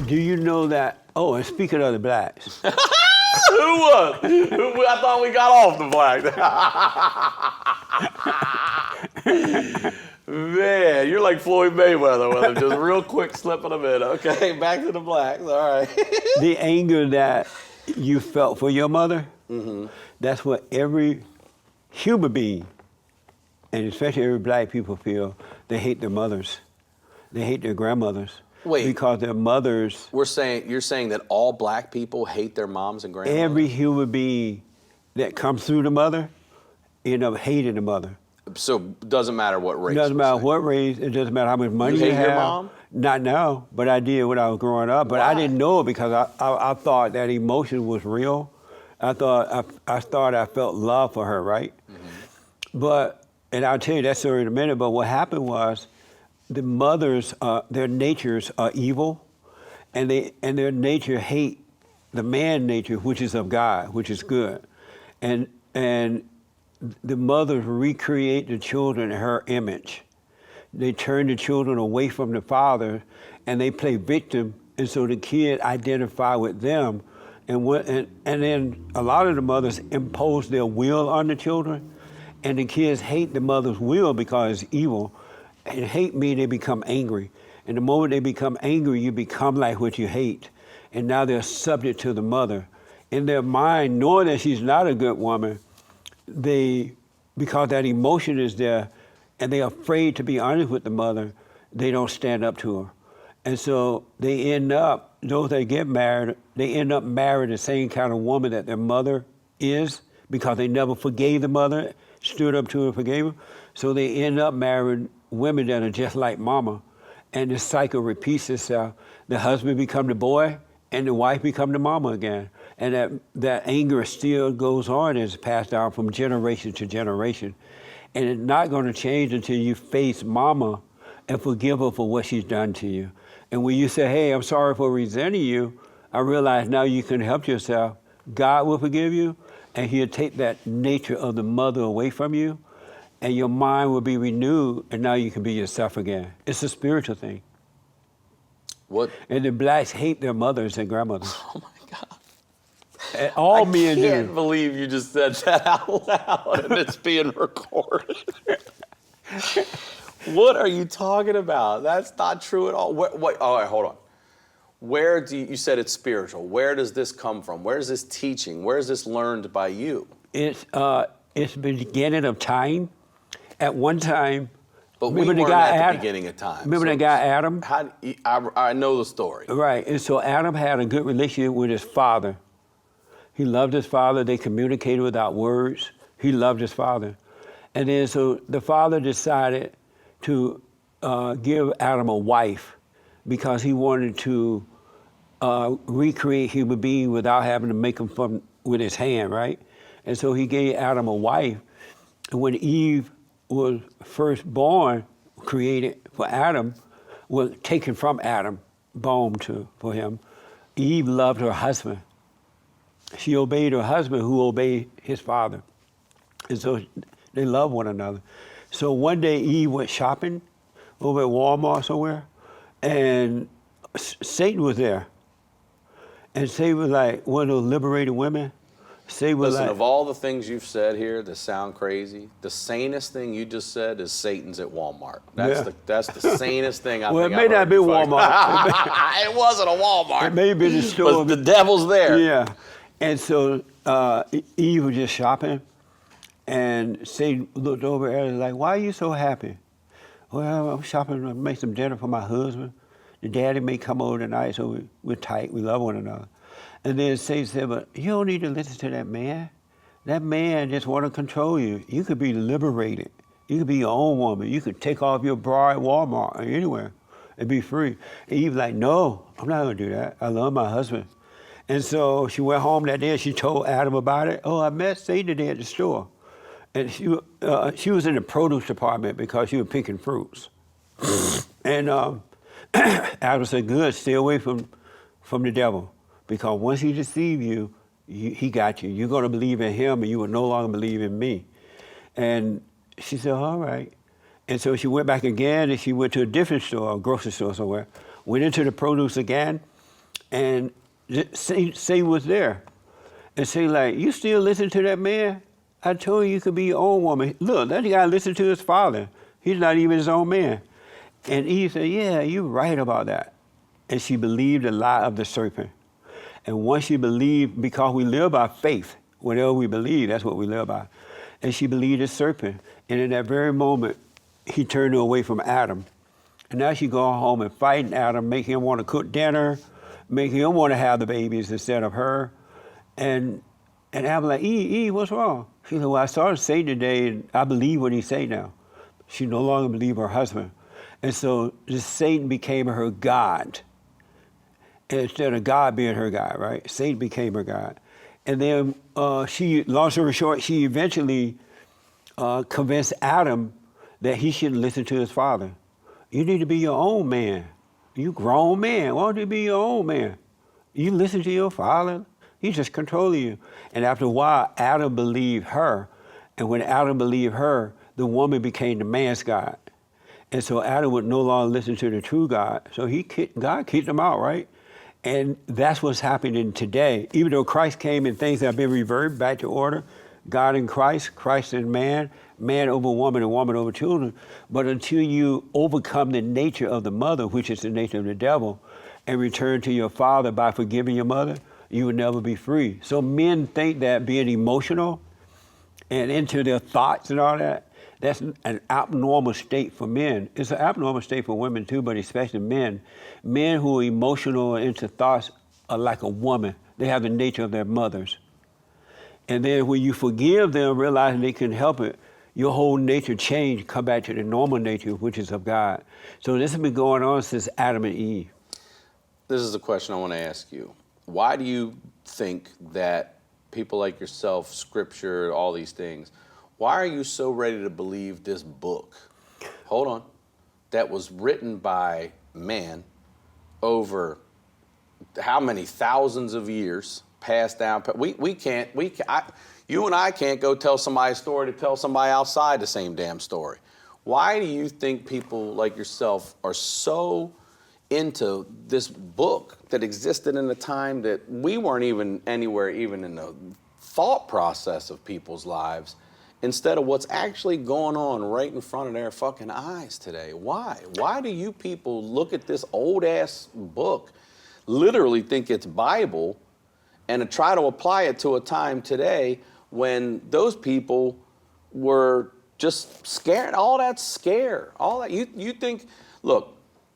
Do you know that? Oh, and speaking of the blacks. Who was? I thought we got off the black. Man, you're like Floyd Mayweather with him, just real quick slipping them in. Okay, back to the blacks. All right. The anger that you felt for your mother, that's what every human being, and especially every black people feel. They hate their mothers. They hate their grandmothers. Wait. Because their mothers. You're saying that all black people hate their moms and grandmothers? Every human being that comes through the mother end up hating the mother. So it doesn't matter what race. It doesn't matter what race. It doesn't matter how much money you have. You hate your mom? Not now, but I did when I was growing up. But Why? I didn't know it because I thought that emotion was real. I thought I felt love for her, right? And I'll tell you that story in a minute. But what happened was, the mothers, their natures are evil, and their nature hate the man nature, which is of God, which is good, and the mothers recreate the children in her image. They turn the children away from the father, and they play victim, and so the kid identify with them, and then a lot of the mothers impose their will on the children, and the kids hate the mother's will because it's evil. And hate means they become angry. And the moment they become angry, you become like what you hate. And now they're subject to the mother. In their mind, knowing that she's not a good woman, because that emotion is there, and they're afraid to be honest with the mother, they don't stand up to her. And so they end up, those that get married, they end up marrying the same kind of woman that their mother is, because they never forgave the mother, stood up to her, forgave her. So they end up marrying women that are just like mama, and the cycle repeats itself. The husband become the boy, and the wife become the mama again. And that anger still goes on, and is passed down from generation to generation. And it's not going to change until you face mama and forgive her for what she's done to you. And when you say, hey, I'm sorry for resenting you, I realize now you can help yourself. God will forgive you, and he'll take that nature of the mother away from you, and your mind will be renewed, and now you can be yourself again. It's a spiritual thing. What? And the blacks hate their mothers and grandmothers. Oh my God. And all men do. I can't believe you just said that out loud and it's being recorded. What are you talking about? That's not true at all. Wait, all right, hold on. Where do you said it's spiritual. Where does this come from? Where is this teaching? Where is this learned by you? It's the beginning of time. At one time, but we weren't at the beginning of time. Remember that guy Adam? I know the story. Right, and so Adam had a good relationship with his father. He loved his father. They communicated without words. He loved his father. And then so the father decided to give Adam a wife because he wanted to recreate human being without having to make them with his hand, right? And so he gave Adam a wife. And when Eve was first born, created for Adam, was taken from Adam, born for him. Eve loved her husband. She obeyed her husband, who obeyed his father. And so they loved one another. So one day Eve went shopping over at Walmart somewhere, and Satan was there. And Satan was like one of those liberated women. Listen, of all the things you've said here that sound crazy, the sanest thing you just said is Satan's at Walmart. That's the sanest thing I've Well, it may not be Walmart. It wasn't a Walmart. It may be the store. But the devil's there. Yeah. And so Eve was just shopping, and Satan looked over at her like, why are you so happy? Well, I'm shopping to make some dinner for my husband. The daddy may come over tonight, so we're tight. We love one another. And then Satan said, but you don't need to listen to that man. That man just want to control you. You could be liberated. You could be your own woman. You could take off your bra at Walmart or anywhere and be free. And Eve like, no, I'm not going to do that. I love my husband. And so she went home that day and she told Adam about it. Oh, I met Satan today at the store. And she was in the produce department because she was picking fruits. And Adam said, good, stay away from the devil. Because once he deceives you, he got you. You're going to believe in him, and you will no longer believe in me. And she said, all right. And so she went back again, and she went to a different store, a grocery store somewhere, went into the produce again, And Satan was there. And say like, you still listen to that man? I told you could be your own woman. Look, that guy listened to his father. He's not even his own man. And Eve said, yeah, you're right about that. And she believed the lie of the serpent. And once she believed, because we live by faith, whatever we believe, that's what we live by. And she believed the serpent. And in that very moment, he turned her away from Adam. And now she's going home and fighting Adam, making him want to cook dinner, making him want to have the babies instead of her. And Adam like, Eve, what's wrong? She said, well, I saw Satan today, and I believe what he say now. She no longer believed her husband. And so Satan became her God. And instead of God being her God, right? Satan became her God. And then long story short, she eventually convinced Adam that he shouldn't listen to his father. You need to be your own man. You grown man. Why don't you be your own man? You listen to your father. He's just controlling you. And after a while, Adam believed her. And when Adam believed her, the woman became the man's God. And so Adam would no longer listen to the true God. So God kicked him out, right? And that's what's happening today. Even though Christ came and things have been reverted back to order, God in Christ, Christ in man, man over woman and woman over children. But until you overcome the nature of the mother, which is the nature of the devil, and return to your father by forgiving your mother, you will never be free. So men think that being emotional and into their thoughts and all that, that's an abnormal state for men. It's an abnormal state for women too, but especially men. Men who are emotional and into thoughts are like a woman. They have the nature of their mothers. And then when you forgive them, realizing they can help it, your whole nature change, come back to the normal nature, which is of God. So this has been going on since Adam and Eve. This is the question I want to ask you. Why do you think that people like yourself, scripture, all these things, why are you so ready to believe this book, hold on, that was written by man over how many thousands of years, passed down? You and I can't go tell somebody a story to tell somebody outside the same damn story. Why do you think people like yourself are so into this book that existed in a time that we weren't even anywhere even in the thought process of people's lives, instead of what's actually going on right in front of their fucking eyes today? Why? Why do you people look at this old-ass book, literally think it's Bible, and to try to apply it to a time today when those people were just scared? All that scare, all that, you think, look,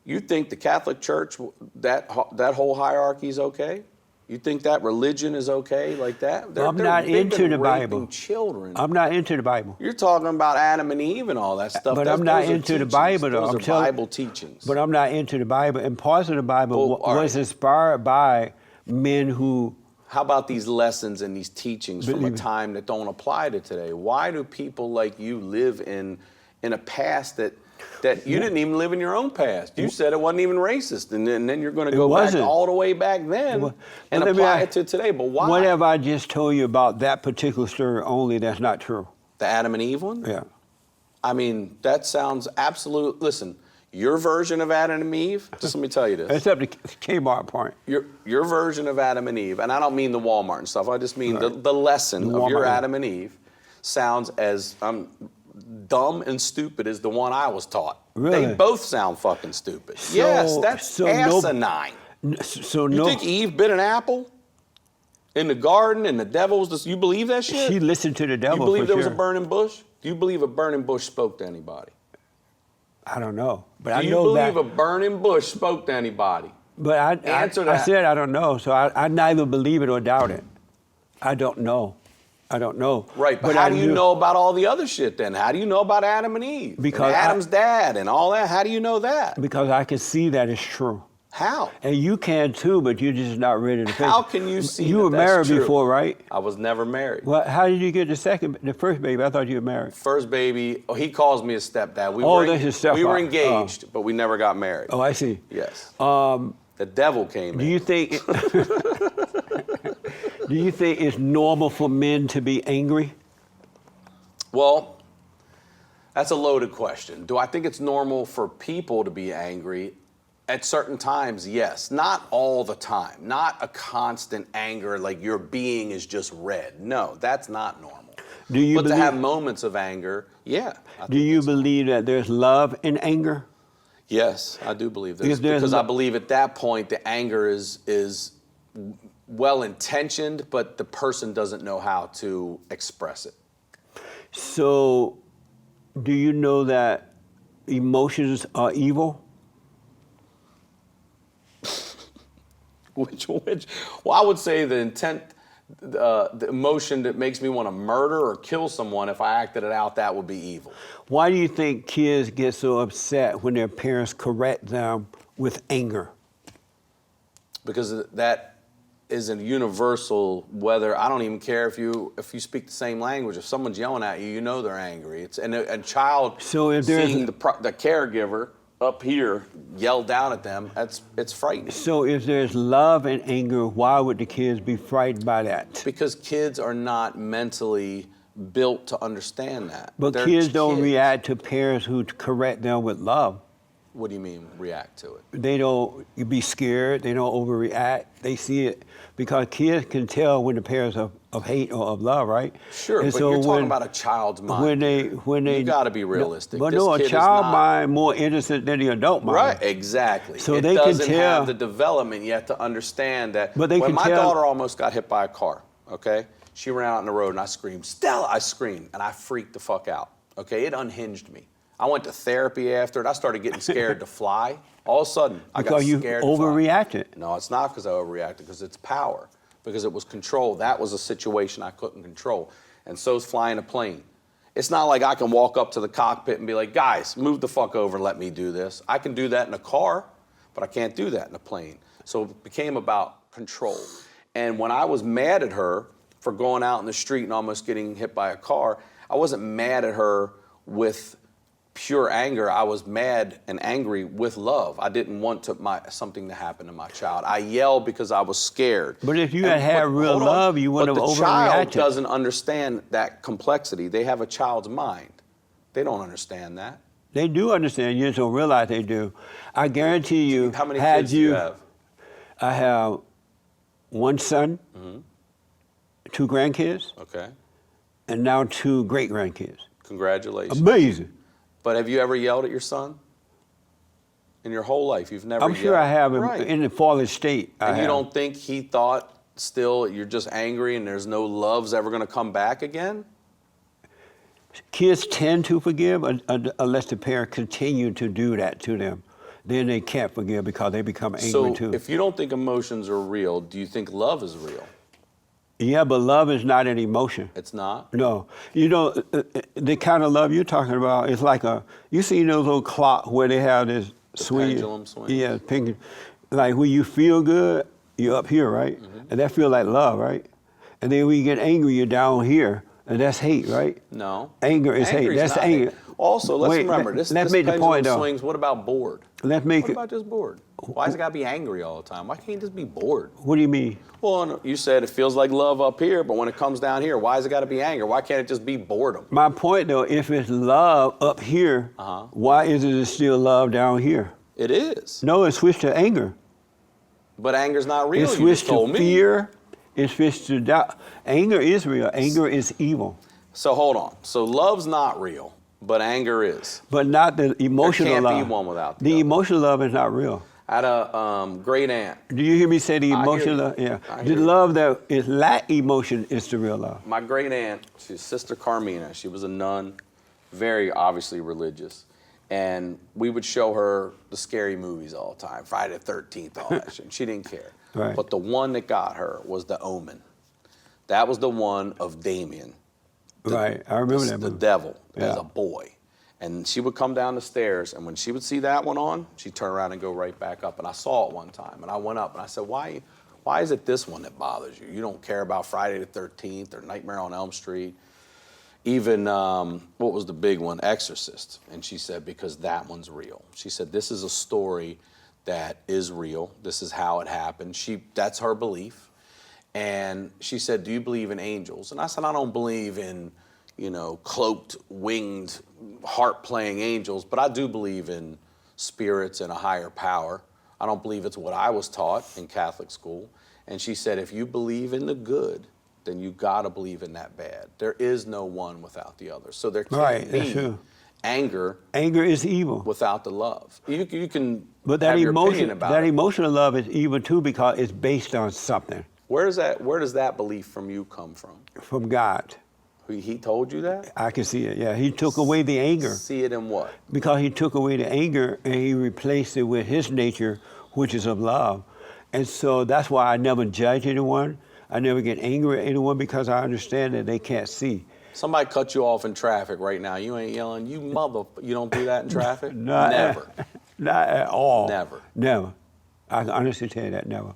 you think the Catholic Church, that whole hierarchy is okay? You think that religion is okay like that? I'm not into the Bible. Children. I'm not into the Bible. You're talking about Adam and Eve and all that stuff. But I'm not into the Bible, though. Those are Bible teachings. But I'm not into the Bible. And parts of the Bible was inspired by men who... How about these lessons and these teachings from a time that don't apply to today? Why do people like you live in a past that you didn't even live in your own past? You said it wasn't even racist, and then you're going to go back all the way back then and apply it to today. But why? What have I just told you about that particular story only that's not true? The Adam and Eve one? Yeah. I mean, that sounds absolute. Listen, your version of Adam and Eve, just let me tell you this. Except the Kmart part. Your version of Adam and Eve, and I don't mean the Walmart and stuff, I just mean the lesson of your Adam and Eve sounds as dumb and stupid as the one I was taught. Really? They both sound fucking stupid. Yes, that's asinine. You think Eve bit an apple in the garden and the devil was you believe that shit? She listened to the devil. You believe there was a burning bush? Do you believe a burning bush spoke to anybody? I don't know. But I know that. Do you believe a burning bush spoke to anybody? But I said I don't know, so I neither believe it or doubt it. I don't know. I don't know. Right, but how do you know about all the other shit then? How do you know about Adam and Eve? Because and Adam's dad and all that? How do you know that? Because I can see that it's true. How? And you can too, but you're just not ready to face it. How can you see You were married before, right? I was never married. Well, how did you get the first baby? I thought you were married. First baby, he calls me a stepdad. That's his stepfather. We were engaged, but we never got married. Oh, I see. Yes. The devil came in. Do you think do you think it's normal for men to be angry? Well, that's a loaded question. Do I think it's normal for people to be angry? At certain times, yes. Not all the time. Not a constant anger, like your being is just red. No, that's not normal. Do you But to believe, have moments of anger, yeah. do you believe that there's love in anger? Yes, I do believe this. If there's Because I believe at that point the anger is well intentioned, but the person doesn't know how to express it. So, do you know that emotions are evil? Which? Well, I would say the intent, the emotion that makes me want to murder or kill someone, if I acted it out, that would be evil. Why do you think kids get so upset when their parents correct them with anger? Because that is a universal, whether, I don't even care if you speak the same language. If someone's yelling at you, you know they're angry. It's and a child So if there's seeing the caregiver up here yell down at them, it's frightening. So if there's love and anger, why would the kids be frightened by that? Because kids are not mentally built to understand that. But They're kids don't kids. react to parents who correct them with love. What do you mean react to it? They don't be scared. They don't overreact. They see it because kids can tell when the parents are of hate or of love, right? Sure, And but so you're talking when- about a child's mind. when they you got to be realistic. But This no, a kid is child not- mind more innocent than the adult mind. Right, exactly. So it they can doesn't tell- have the development yet to understand that. But they when can my tell- daughter almost got hit by a car, okay? She ran out in the road and I screamed, Stella! I screamed and I freaked the fuck out. Okay, it unhinged me. I went to therapy after it. I started getting scared to fly. All of a sudden, I got Because you scared to fly. overreacted. No, it's not because I overreacted, because it's power. Because it was control. That was a situation I couldn't control. And so's flying a plane. It's not like I can walk up to the cockpit and be like, guys, move the fuck over and let me do this. I can do that in a car, but I can't do that in a plane. So it became about control. And when I was mad at her for going out in the street and almost getting hit by a car, I wasn't mad at her with pure anger. I was mad and angry with love. I didn't want something to happen to my child. I yelled because I was scared. But if you had real hold on. love, you wouldn't have But the child overreacted. doesn't understand that complexity. They have a child's mind. They don't understand that. They do understand. You just don't realize they do. I guarantee you. How many had kids do you have? I have one son, 2 grandkids, Okay. and now 2 great grandkids. Congratulations. Amazing. But have you ever yelled at your son? In your whole life, you've never I'm yelled? sure I have Right. in the TheFallenState. And you don't think he thought still you're just angry and there's no love's ever going to come back again? Kids tend to forgive unless the parent continue to do that to them. Then they can't forgive because they become angry So too. if you don't think emotions are real, do you think love is real? Yeah, but love is not an emotion. It's not? No, you know, the kind of love you're talking about is like you see those little clocks where they have this swing. pendulum swings. Yeah, pink. Like when you feel good, you're up here, right? And that feels like love, right? And then when you get angry, you're down here, and that's hate, right? No. Anger is hate. Angry's That's not anger. hate. Also, let's Wait, remember, let's this make the pendulum point, though. swings, what about bored? Let's make What it. about just bored? Why has it got to be angry all the time? Why can't you just be bored? What do you mean? Well, no, you said it feels like love up here, but when it comes down here, why has it got to be anger? Why can't it just be boredom? My point, though, if it's love up here, why isn't it still love down here? It is. No, it switched to anger. But anger's not real, It you switched just told to me. fear. It switched to doubt. Anger is real. Anger is evil. So hold on. So love's not real, but anger is. But not the emotional can't love. be one without the the other. emotional love is not real. I had a great aunt. Do you hear me say the I hear emotional you. love? Yeah. I The hear you. love that is lack emotion is the real love. My great aunt, she's Sister Carmina. She was a nun, very obviously religious. And we would show her the scary movies all the time, Friday the 13th, all that shit. She didn't care. Right. But the one that got her was The Omen. That was the one of Damien. Right. I remember that The movie. devil as Yeah. a boy. And she would come down the stairs, and when she would see that one on, she'd turn around and go right back up. And I saw it one time, and I went up, and I said, why is it this one that bothers you? You don't care about Friday the 13th or Nightmare on Elm Street, even, what was the big one, Exorcist. And she said, because that one's real. She said, this is a story that is real. This is how it happened. That's her belief. And she said, do you believe in angels? And I said, I don't believe in, cloaked, winged, harp-playing angels, but I do believe in spirits and a higher power. I don't believe it's what I was taught in Catholic school. And she said, if you believe in the good, then you gotta believe in that bad. There is no one without the other. So there can't Right, that's be true. anger Anger is evil. without the love. You can But that have your opinion emotion, about that it. emotional love is evil too because it's based on something Where does that belief from you come from? from God. He told you that? I can see it. Yeah, he took away the anger See it in what? because he took away the anger and he replaced it with his nature, which is of love. And so that's why I never judge anyone. I never get angry at anyone because I understand that they can't see. Somebody cut you off in traffic right now. You ain't yelling, you mother. You don't do that in traffic? Not, Never. Not at all. Never. Never. I can honestly tell you that, never.